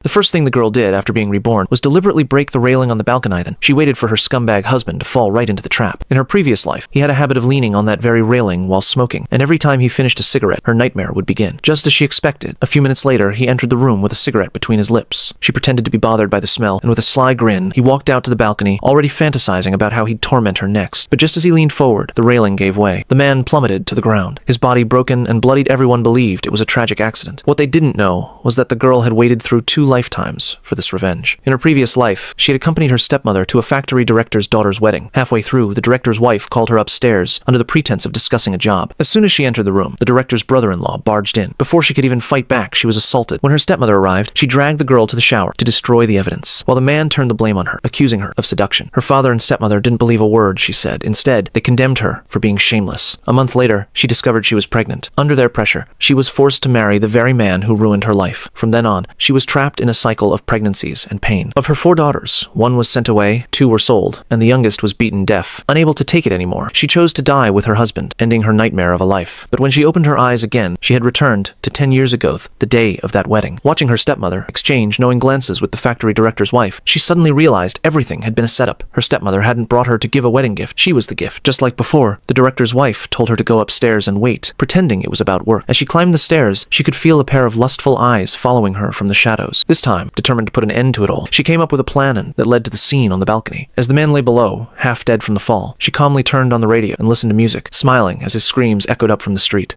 The first thing the girl did after being reborn was deliberately break the railing on the balcony. Then she waited for her scumbag husband to fall right into the trap. In her previous life, he had a habit of leaning on that very railing while smoking, and every time he finished a cigarette, her nightmare would begin. Just as she expected, a few minutes later, he entered the room with a cigarette between his lips. She pretended to be bothered by the smell, and with a sly grin, he walked out to the balcony, already fantasizing about how he'd torment her next. But just as he leaned forward, the railing gave way. The man plummeted to the ground. His body broken and bloodied. Everyone believed it was a tragic accident. What they didn't know was that the girl had waited through 2 lifetimes for this revenge. In her previous life, she had accompanied her stepmother to a factory director's daughter's wedding. Halfway through, the director's wife called her upstairs under the pretense of discussing a job. As soon as she entered the room, the director's brother-in-law barged in. Before she could even fight back, she was assaulted. When her stepmother arrived, she dragged the girl to the shower to destroy the evidence, while the man turned the blame on her, accusing her of seduction. Her father and stepmother didn't believe a word she said. Instead, they condemned her for being shameless. A month later, she discovered she was pregnant. Under their pressure, she was forced to marry the very man who ruined her life. From then on, she was trapped in a cycle of pregnancies and pain. Of her 4 daughters, 1 was sent away, 2 were sold, and the youngest was beaten deaf. Unable to take it anymore, she chose to die with her husband, ending her nightmare of a life. But when she opened her eyes again, she had returned to 10 years ago, the day of that wedding. Watching her stepmother exchange knowing glances with the factory director's wife, she suddenly realized everything had been a setup. Her stepmother hadn't brought her to give a wedding gift. She was the gift. Just like before, the director's wife told her to go upstairs and wait, pretending it was about work. As she climbed the stairs, she could feel a pair of lustful eyes following her from the shadows. This time, determined to put an end to it all, she came up with a plan that led to the scene on the balcony. As the man lay below, half dead from the fall, she calmly turned on the radio and listened to music, smiling as his screams echoed up from the street.